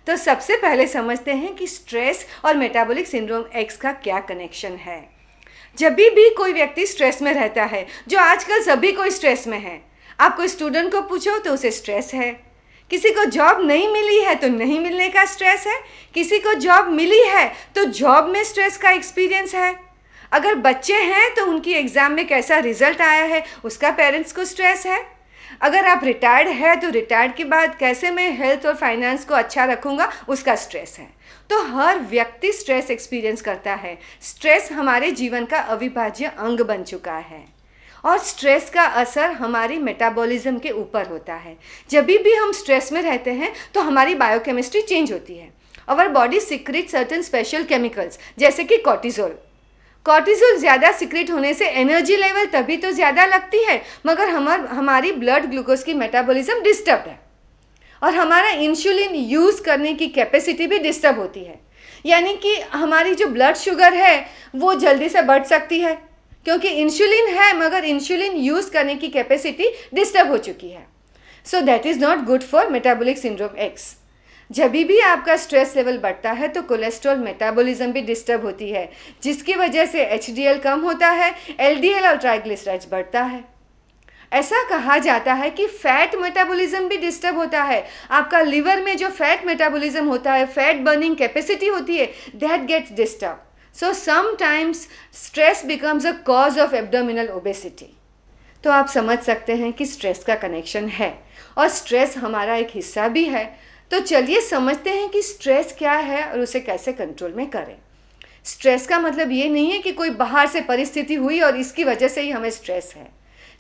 तो सबसे पहले समझते हैं कि स्ट्रेस और मेटाबॉलिक सिंड्रोम एक्स का क्या कनेक्शन है। जब भी कोई व्यक्ति स्ट्रेस में रहता है, जो आजकल सभी कोई स्ट्रेस में है, आप कोई स्टूडेंट को पूछो तो उसे स्ट्रेस है, किसी को जॉब नहीं मिली है तो नहीं मिलने का स्ट्रेस है, किसी को जॉब मिली है तो जॉब में स्ट्रेस का एक्सपीरियंस है, अगर बच्चे हैं तो उनकी एग्ज़ाम में कैसा रिजल्ट आया है उसका पेरेंट्स को स्ट्रेस है, अगर आप रिटायर्ड है तो रिटायर्ड के बाद कैसे मैं हेल्थ और फाइनेंस को अच्छा रखूँगा उसका स्ट्रेस है। तो हर व्यक्ति स्ट्रेस एक्सपीरियंस करता है। स्ट्रेस हमारे जीवन का अविभाज्य अंग बन चुका है और स्ट्रेस का असर हमारी मेटाबॉलिज्म के ऊपर होता है। जब भी हम स्ट्रेस में रहते हैं तो हमारी बायोकेमिस्ट्री चेंज होती है। Our body secrete certain special chemicals जैसे कि कॉर्टिजोल। कॉर्टिजोल ज़्यादा सीक्रेट होने से एनर्जी लेवल तभी तो ज़्यादा लगती है, मगर हमारी ब्लड ग्लूकोज की मेटाबॉलिज्म डिस्टर्ब है और हमारा इंसुलिन यूज़ करने की कैपेसिटी भी डिस्टर्ब होती है। यानी कि हमारी जो ब्लड शुगर है वो जल्दी से बढ़ सकती है क्योंकि इंसुलिन है मगर इंसुलिन यूज़ करने की कैपेसिटी डिस्टर्ब हो चुकी है। So that is not good for metabolic syndrome x. जब भी आपका स्ट्रेस लेवल बढ़ता है तो कोलेस्ट्रॉल मेटाबॉलिज्म भी डिस्टर्ब होती है, जिसकी वजह से एचडीएल कम होता है, एलडीएल और ट्राइग्लिसराइड्स बढ़ता है। ऐसा कहा जाता है कि फैट मेटाबॉलिज्म भी डिस्टर्ब होता है। आपका लिवर में जो फैट मेटाबॉलिज्म होता है, फैट बर्निंग कैपेसिटी होती है, that gets disturb. So sometimes stress becomes a cause of abdominal obesity. तो आप समझ सकते हैं कि स्ट्रेस का कनेक्शन है और स्ट्रेस हमारा एक हिस्सा भी है। तो चलिए समझते हैं कि स्ट्रेस क्या है और उसे कैसे कंट्रोल में करें। स्ट्रेस का मतलब ये नहीं है कि कोई बाहर से परिस्थिति हुई और इसकी वजह से ही हमें स्ट्रेस है।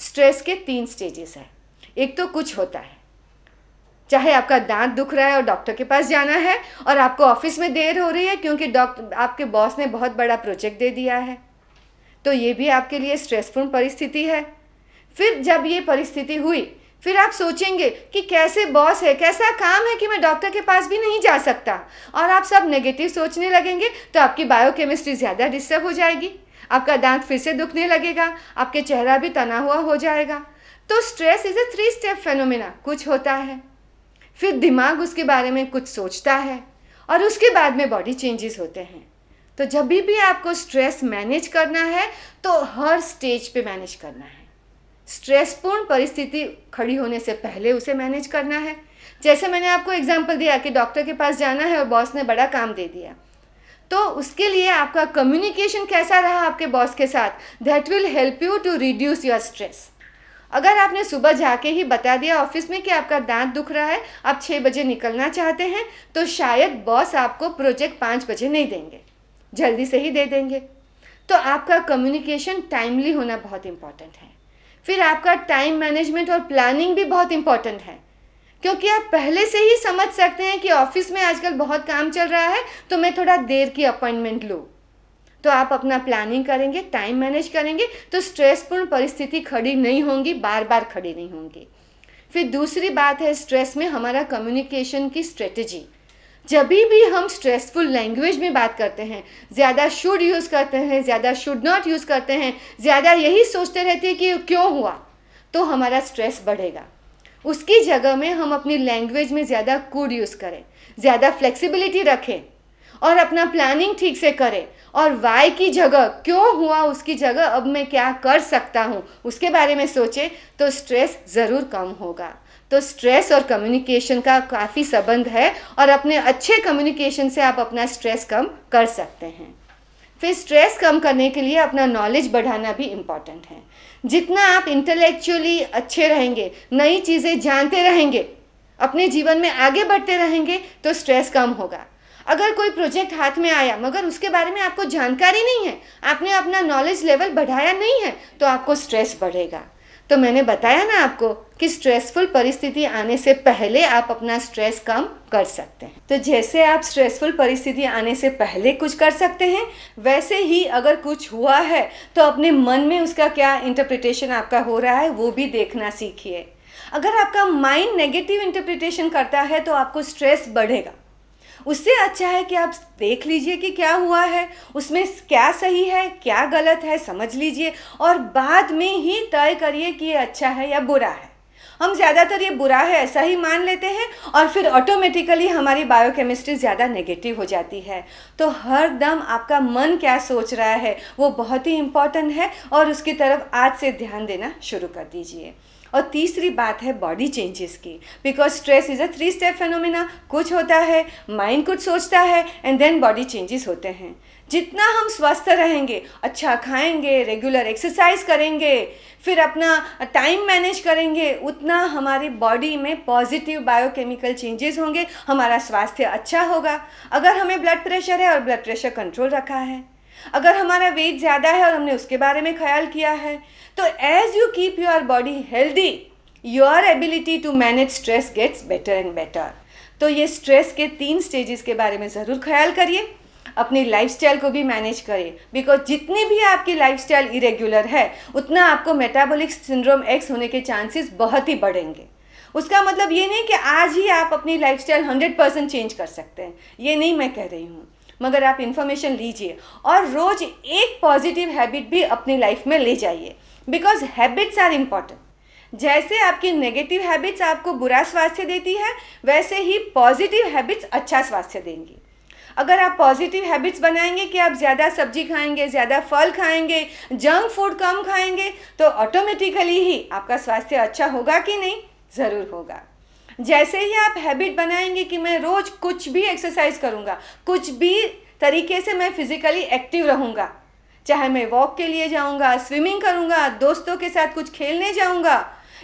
स्ट्रेस के 3 स्टेजेस हैं। एक तो कुछ होता है, चाहे आपका दांत दुख रहा है और डॉक्टर के पास जाना है और आपको ऑफिस में देर हो रही है क्योंकि आपके बॉस ने बहुत बड़ा प्रोजेक्ट दे दिया है, तो ये भी आपके लिए स्ट्रेसफुल परिस्थिति है। फिर जब ये परिस्थिति हुई फिर आप सोचेंगे कि कैसे बॉस है, कैसा काम है कि मैं डॉक्टर के पास भी नहीं जा सकता, और आप सब नेगेटिव सोचने लगेंगे तो आपकी बायोकेमिस्ट्री ज़्यादा डिस्टर्ब हो जाएगी, आपका दांत फिर से दुखने लगेगा, आपके चेहरा भी तना हुआ हो जाएगा। तो stress is a 3 step phenomena. कुछ होता है, फिर दिमाग उसके बारे में कुछ सोचता है और उसके बाद में बॉडी चेंजेस होते हैं। तो जब भी आपको स्ट्रेस मैनेज करना है तो हर स्टेज पे मैनेज करना है। स्ट्रेसपूर्ण परिस्थिति खड़ी होने से पहले उसे मैनेज करना है। जैसे मैंने आपको एग्जांपल दिया कि डॉक्टर के पास जाना है और बॉस ने बड़ा काम दे दिया, तो उसके लिए आपका कम्युनिकेशन कैसा रहा आपके बॉस के साथ, that will help you to reduce your stress. अगर आपने सुबह जाके ही बता दिया ऑफिस में कि आपका दांत दुख रहा है, आप 6 बजे निकलना चाहते हैं, तो शायद बॉस आपको प्रोजेक्ट 5 बजे नहीं देंगे, जल्दी से ही दे देंगे। तो आपका कम्युनिकेशन टाइमली होना बहुत इम्पॉर्टेंट है। फिर आपका टाइम मैनेजमेंट और प्लानिंग भी बहुत इम्पॉर्टेंट है, क्योंकि आप पहले से ही समझ सकते हैं कि ऑफिस में आजकल बहुत काम चल रहा है तो मैं थोड़ा देर की अपॉइंटमेंट लूँ। तो आप अपना प्लानिंग करेंगे, टाइम मैनेज करेंगे तो स्ट्रेसपूर्ण परिस्थिति खड़ी नहीं होंगी, बार बार खड़ी नहीं होंगी। फिर दूसरी बात है स्ट्रेस में हमारा कम्युनिकेशन की स्ट्रेटजी। जब भी हम स्ट्रेसफुल लैंग्वेज में बात करते हैं, ज़्यादा शुड यूज़ करते हैं, ज़्यादा शुड नॉट यूज़ करते हैं, ज़्यादा यही सोचते रहते हैं कि क्यों हुआ, तो हमारा स्ट्रेस बढ़ेगा। उसकी जगह में हम अपनी लैंग्वेज में ज़्यादा कुड यूज़ करें, ज़्यादा फ्लेक्सिबिलिटी रखें और अपना प्लानिंग ठीक से करें, और वाई की जगह क्यों हुआ उसकी जगह अब मैं क्या कर सकता हूँ उसके बारे में सोचें, तो स्ट्रेस ज़रूर कम होगा। तो स्ट्रेस और कम्युनिकेशन का काफ़ी संबंध है और अपने अच्छे कम्युनिकेशन से आप अपना स्ट्रेस कम कर सकते हैं। फिर स्ट्रेस कम करने के लिए अपना नॉलेज बढ़ाना भी इम्पॉर्टेंट है। जितना आप इंटेलेक्चुअली अच्छे रहेंगे, नई चीज़ें जानते रहेंगे, अपने जीवन में आगे बढ़ते रहेंगे, तो स्ट्रेस कम होगा। अगर कोई प्रोजेक्ट हाथ में आया मगर उसके बारे में आपको जानकारी नहीं है, आपने अपना नॉलेज लेवल बढ़ाया नहीं है, तो आपको स्ट्रेस बढ़ेगा। तो मैंने बताया ना आपको कि स्ट्रेसफुल परिस्थिति आने से पहले आप अपना स्ट्रेस कम कर सकते हैं। तो जैसे आप स्ट्रेसफुल परिस्थिति आने से पहले कुछ कर सकते हैं, वैसे ही अगर कुछ हुआ है तो अपने मन में उसका क्या इंटरप्रिटेशन आपका हो रहा है वो भी देखना सीखिए। अगर आपका माइंड नेगेटिव इंटरप्रिटेशन करता है तो आपको स्ट्रेस बढ़ेगा। उससे अच्छा है कि आप देख लीजिए कि क्या हुआ है, उसमें क्या सही है क्या गलत है, समझ लीजिए और बाद में ही तय करिए कि ये अच्छा है या बुरा है। हम ज़्यादातर ये बुरा है ऐसा ही मान लेते हैं और फिर ऑटोमेटिकली हमारी बायोकेमिस्ट्री ज़्यादा नेगेटिव हो जाती है। तो हर दम आपका मन क्या सोच रहा है वो बहुत ही इम्पॉर्टेंट है और उसकी तरफ आज से ध्यान देना शुरू कर दीजिए। और तीसरी बात है बॉडी चेंजेस की, because stress is a 3 step phenomena. कुछ होता है, माइंड कुछ सोचता है एंड देन बॉडी चेंजेस होते हैं। जितना हम स्वस्थ रहेंगे, अच्छा खाएंगे, रेगुलर एक्सरसाइज करेंगे, फिर अपना टाइम मैनेज करेंगे, उतना हमारी बॉडी में पॉजिटिव बायोकेमिकल चेंजेस होंगे, हमारा स्वास्थ्य अच्छा होगा। अगर हमें ब्लड प्रेशर है और ब्लड प्रेशर कंट्रोल रखा है, अगर हमारा वेट ज़्यादा है और हमने उसके बारे में ख्याल किया है, तो as you keep your body healthy, your ability to manage stress gets better and better. तो ये स्ट्रेस के 3 स्टेजेस के बारे में ज़रूर ख्याल करिए, अपनी लाइफस्टाइल को भी मैनेज करें, बिकॉज जितनी भी आपकी लाइफस्टाइल इरेगुलर है उतना आपको मेटाबॉलिक सिंड्रोम एक्स होने के चांसेस बहुत ही बढ़ेंगे। उसका मतलब ये नहीं कि आज ही आप अपनी लाइफस्टाइल 100% चेंज कर सकते हैं, ये नहीं मैं कह रही हूँ, मगर आप इन्फॉर्मेशन लीजिए और रोज़ एक पॉजिटिव हैबिट भी अपनी लाइफ में ले जाइए, बिकॉज हैबिट्स आर इम्पॉर्टेंट। जैसे आपकी नेगेटिव हैबिट्स आपको बुरा स्वास्थ्य देती है, वैसे ही पॉजिटिव हैबिट्स अच्छा स्वास्थ्य देंगी। अगर आप पॉजिटिव हैबिट्स बनाएंगे कि आप ज़्यादा सब्जी खाएंगे, ज़्यादा फल खाएंगे, जंक फूड कम खाएंगे, तो ऑटोमेटिकली ही आपका स्वास्थ्य अच्छा होगा कि नहीं? ज़रूर होगा। जैसे ही आप हैबिट बनाएंगे कि मैं रोज़ कुछ भी एक्सरसाइज करूँगा, कुछ भी तरीके से मैं फिज़िकली एक्टिव रहूँगा, चाहे मैं वॉक के लिए जाऊँगा, स्विमिंग करूँगा, दोस्तों के साथ कुछ खेलने जाऊँगा,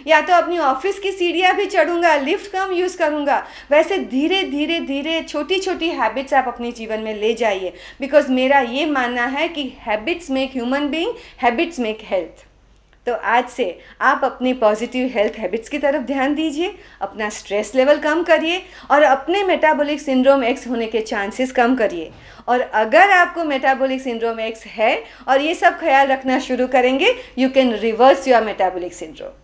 या तो अपनी ऑफिस की सीढ़ियाँ भी चढ़ूँगा, लिफ्ट कम यूज़ करूँगा, वैसे धीरे धीरे धीरे छोटी छोटी हैबिट्स आप अपने जीवन में ले जाइए, बिकॉज मेरा ये मानना है कि habits make human being, habits make health. तो आज से आप अपनी पॉजिटिव हेल्थ हैबिट्स की तरफ ध्यान दीजिए, अपना स्ट्रेस लेवल कम करिए और अपने मेटाबॉलिक सिंड्रोम एक्स होने के चांसेस कम करिए। और अगर आपको मेटाबॉलिक सिंड्रोम एक्स है और ये सब ख्याल रखना शुरू करेंगे, you can reverse your metabolic syndrome.